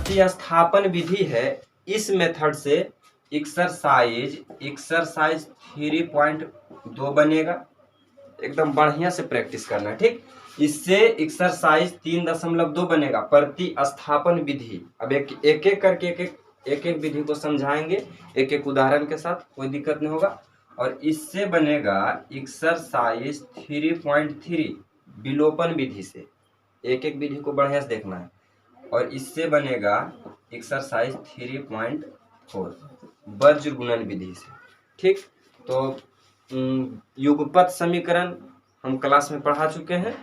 प्रतिस्थापन विधि है, इस मेथड से एक्सरसाइज 3.2 बनेगा। एकदम बढ़िया से प्रैक्टिस करना है, ठीक। इससे एक्सरसाइज 3.2 बनेगा प्रतिस्थापन विधि। अब एक एक करके एक एक विधि को समझाएंगे, एक एक उदाहरण के साथ, कोई दिक्कत नहीं होगा। और इससे बनेगा एक्सरसाइज 3.3 विलोपन विधि से। एक एक विधि को बढ़िया से देखना है। और इससे बनेगा एक्सरसाइज 3.4 वज्र गुणन विधि से, ठीक। तो युगपत समीकरण हम क्लास में पढ़ा चुके हैं।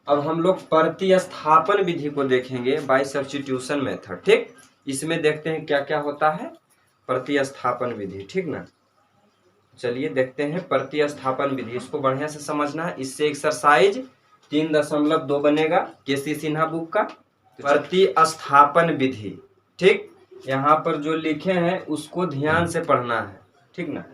अब हम लोग प्रतिस्थापन विधि को देखेंगे बाय सब्स्टिट्यूशन मेथड, ठीक। इसमें देखते हैं क्या क्या होता है प्रतिस्थापन विधि, ठीक ना। चलिए देखते हैं प्रतिस्थापन विधि, इसको बढ़िया से समझना है। इससे एक्सरसाइज 3.2 बनेगा केसी सिन्हा बुक का। प्रतिस्थापन विधि, ठीक। यहाँ पर जो लिखे हैं उसको ध्यान से पढ़ना है, ठीक ना।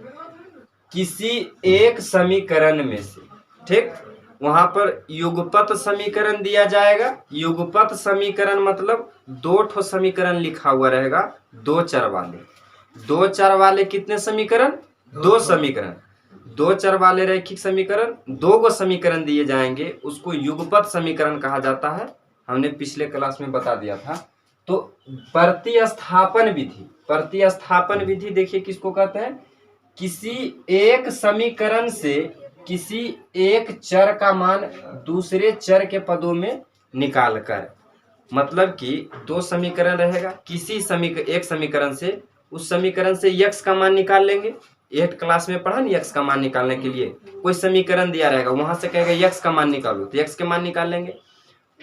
किसी एक समीकरण में से, ठीक, वहां पर युगपत समीकरण दिया जाएगा। युगपत समीकरण मतलब दो ठो समीकरण लिखा हुआ रहेगा, दो चर वाले कितने समीकरण? दो समीकरण। दो चर वाले रैखिक समीकरण, दो गो समीकरण दिए जाएंगे, उसको युगपत समीकरण कहा जाता है। हमने पिछले क्लास में बता दिया था। तो प्रतिस्थापन विधि देखिए किसको कहते हैं? किसी एक समीकरण से किसी एक चर का मान दूसरे चर के पदों में निकालकर, मतलब कि दो समीकरण रहेगा, एक समीकरण से, उस समीकरण से x का मान निकाल लेंगे। 8 क्लास में पढ़ा नहीं, x का मान निकालने के लिए कोई समीकरण दिया रहेगा, वहां से कहेगा x का मान निकालो, तो x के मान निकाल लेंगे।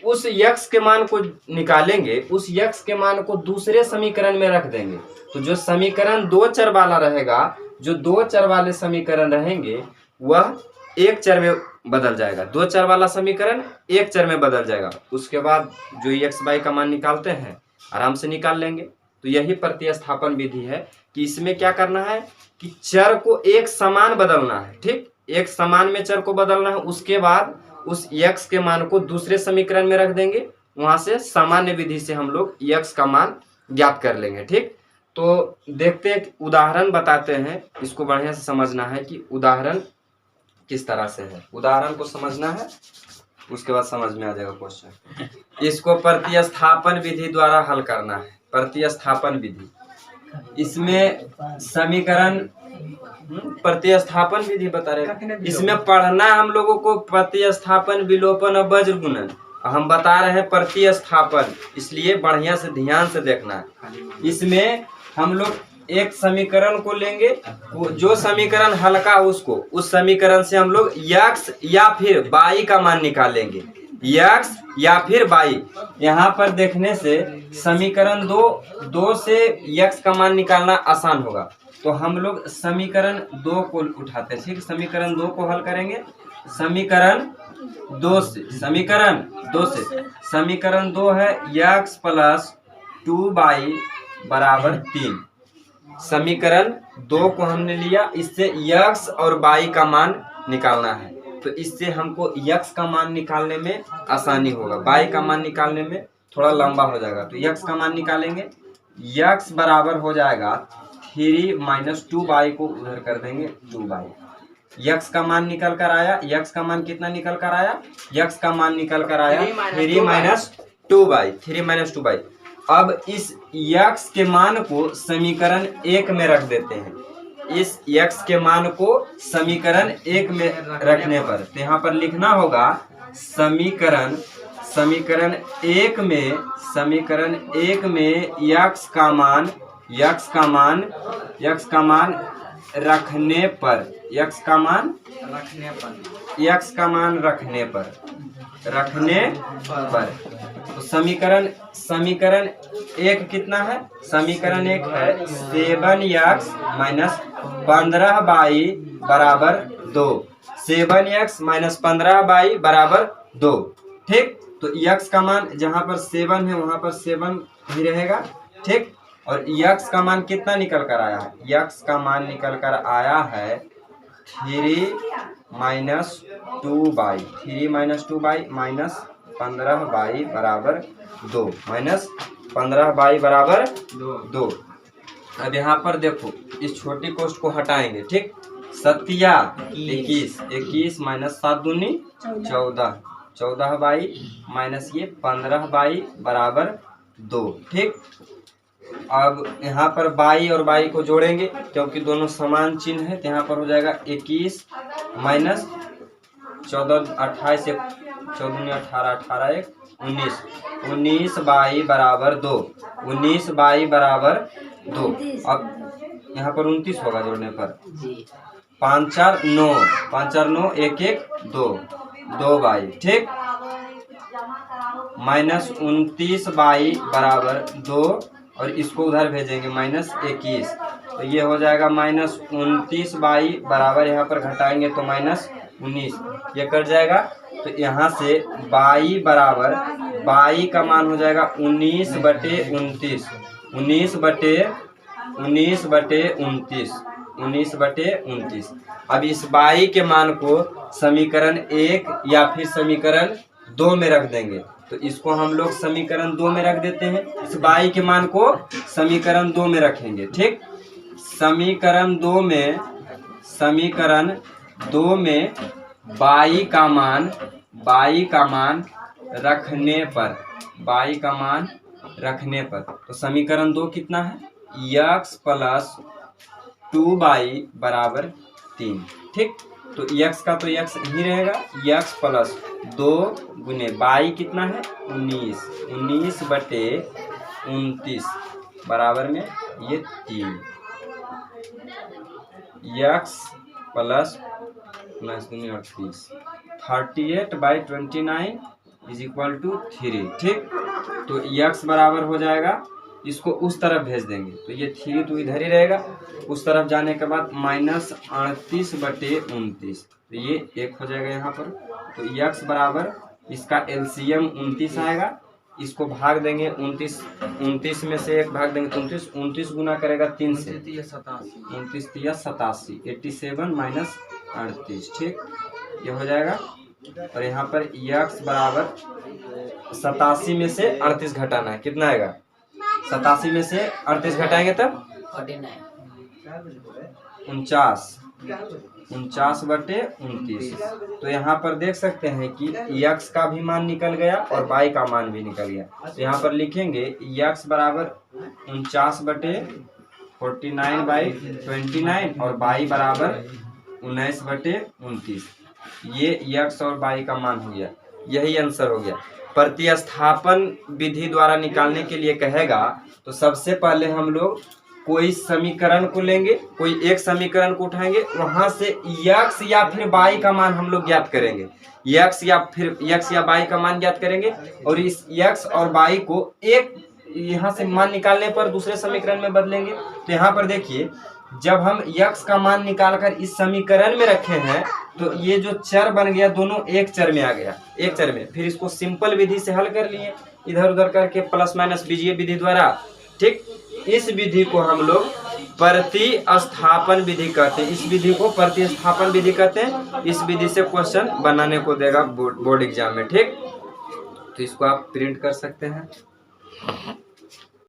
उस x के मान को निकालेंगे, उस x के मान को दूसरे समीकरण में रख देंगे। तो जो समीकरण दो चर वाला रहेगा, जो दो चर वाले समीकरण रहेंगे, वह एक चर में बदल जाएगा। दो चर वाला समीकरण एक चर में बदल जाएगा। उसके बाद जो x y का मान निकालते हैं आराम से निकाल लेंगे। तो यही प्रतिस्थापन विधि है कि इसमें क्या करना है कि चर को एक समान बदलना है, ठीक। एक समान में चर को बदलना है। उसके बाद उस x के मान को दूसरे समीकरण में रख देंगे, वहां से सामान्य विधि से हम लोग x का मान ज्ञात कर लेंगे, ठीक। तो देखते हैं, उदाहरण बताते हैं, इसको बढ़िया से समझना है कि उदाहरण किस तरह से है। उदाहरण को समझना है, उसके बाद समझ में आ जाएगा क्वेश्चन। इसको प्रतिस्थापन विधि द्वारा हल करना है। प्रतिस्थापन विधि, इसमें समीकरण प्रतिस्थापन विधि बता रहे, इसमें पढ़ना हम लोगों को प्रतिस्थापन, विलोपन और वज्र गुणन। हम बता रहे हैं प्रतिस्थापन, इसलिए बढ़िया से ध्यान से देखना है। इसमें हम लोग एक समीकरण को लेंगे, जो समीकरण हल्का उसको, उस समीकरण से हम लोग x या फिर y का मान निकालेंगे। x या फिर y, यहाँ पर देखने से समीकरण दो से x का मान निकालना आसान होगा। तो हम लोग समीकरण 2 को उठाते हैं, ठीक। समीकरण 2 को हल करेंगे। समीकरण 2 है x प्लस 2y बराबर 3। समीकरण 2 को हमने लिया, इससे x और y का मान निकालना है। तो इससे हमको x का मान निकालने में आसानी होगा, y का मान निकालने में थोड़ा लंबा हो जाएगा। तो x का मान निकालेंगे, x बराबर हो जाएगा 3 - 2y को उधर कर देंगे 2y। x का मान निकल कर आया, x का मान कितना निकल कर आया? x का मान निकल कर आया 3 - 2y। अब इस x के मान को समीकरण 1 में रख देते हैं। इस x के मान को समीकरण 1 में रखने पर, तो यहाँ पर लिखना होगा समीकरण 1 में x का मान रखने पर तो समीकरण 1 कितना है? समीकरण 1 है 7x - 15y बराबर 2। 7x - 15y बराबर 2, ठीक। तो x का मान जहां पर 7 है वहां पर 7 ही रहेगा, ठीक। और x का मान कितना निकल कर आया है? x का मान निकल कर आया है 3 - 2y -15y बराबर 2 -2 15 बराबर 2। अब यहाँ पर देखो इस छोटी कोष्ठ को हटाएंगे, ठीक। 21 21 माइनस 7 दूनी 14 14 माइनस ये 15 बराबर 2, ठीक। अब यहाँ पर बाई और बाई को जोड़ेंगे क्योंकि दोनों समान चिन्ह है, तो यहाँ पर हो जाएगा 21 माइनस 14 28 14 18 18 1 19 19 बराबर 2 19 बराबर 2। अब यहाँ पर 29 होगा जोड़ने पर 5 4 9 5 4 9 1 1 2 2 बाई, ठीक। माइनस 29 बराबर 2 और इसको उधर भेजेंगे माइनस 21, तो ये हो जाएगा माइनस 29 बराबर, यहाँ पर घटाएंगे तो माइनस 19, ये कट जाएगा। तो यहाँ से बाई बराबर बाई का मान हो जाएगा 19 बटे 29 19 बटे 29। अब इस बाई के मान को समीकरण 1 या फिर समीकरण 2 में रख देंगे, तो इसको हम लोग समीकरण 2 में रख देते हैं। इस बाई के मान को समीकरण 2 में रखेंगे, ठीक। समीकरण 2 में बाई का मान रखने पर तो समीकरण 2 कितना है, x प्लस 2y बराबर 3, ठीक। तो x का तो x ही रहेगा, x प्लस 2 गुने बाई कितना है 19 बटे 29 बराबर में ये 3, x plus 38 38/29 is equal to 3, ठीक। तो x बराबर हो जाएगा, इसको उस तरफ भेज देंगे तो ये 3 तो इधर ही रहेगा, उस तरफ जाने के बाद माइनस 38 बटे 29, तो ये 1 हो जाएगा यहाँ पर। तो x बराबर इसका एलसीएम 29 आएगा, इसको भाग देंगे 29 में से 1 भाग देंगे तो 29 गुना करेगा 3 से 29 3 87 87 माइनस 38, ठीक, ये हो जाएगा। और यहाँ पर x बराबर 87 में से 38 घटाना है, कितना आएगा 87 में से 38 घटाएंगे तब 49 बटे 29। तो यहाँ पर देख सकते हैं कि x का भी मान निकल गया और y का मान भी निकल गया, तो यहाँ पर लिखेंगे x बराबर 49 बटे 49/29 और y बराबर 19 बटे 29। ये x और y का मान हो गया, यही आंसर हो गया। प्रतिस्थापन विधि द्वारा निकालने के लिए कहेगा तो सबसे पहले हम लोग कोई समीकरण को लेंगे, कोई एक समीकरण को उठाएंगे, वहां से x या फिर y का मान हम लोग ज्ञात करेंगे, x या y का मान ज्ञात करेंगे और इस x और y को एक यहाँ से मान निकालने पर दूसरे समीकरण में बदलेंगे। तो यहाँ पर देखिए जब हम x का मान निकालकर इस समीकरण में रखे हैं तो ये जो चर बन गया दोनों एक चर में आ गया, एक चर में, फिर इसको सिंपल विधि से हल कर लिए इधर उधर करके प्लस माइनस बीजीय विधि द्वारा, ठीक। इस विधि को हम लोग प्रतिस्थापन विधि कहते हैं, इस विधि को प्रतिस्थापन विधि कहते हैं। इस विधि से क्वेश्चन बनाने को देगा बोर्ड एग्जाम में, ठीक। तो इसको आप प्रिंट कर सकते हैं।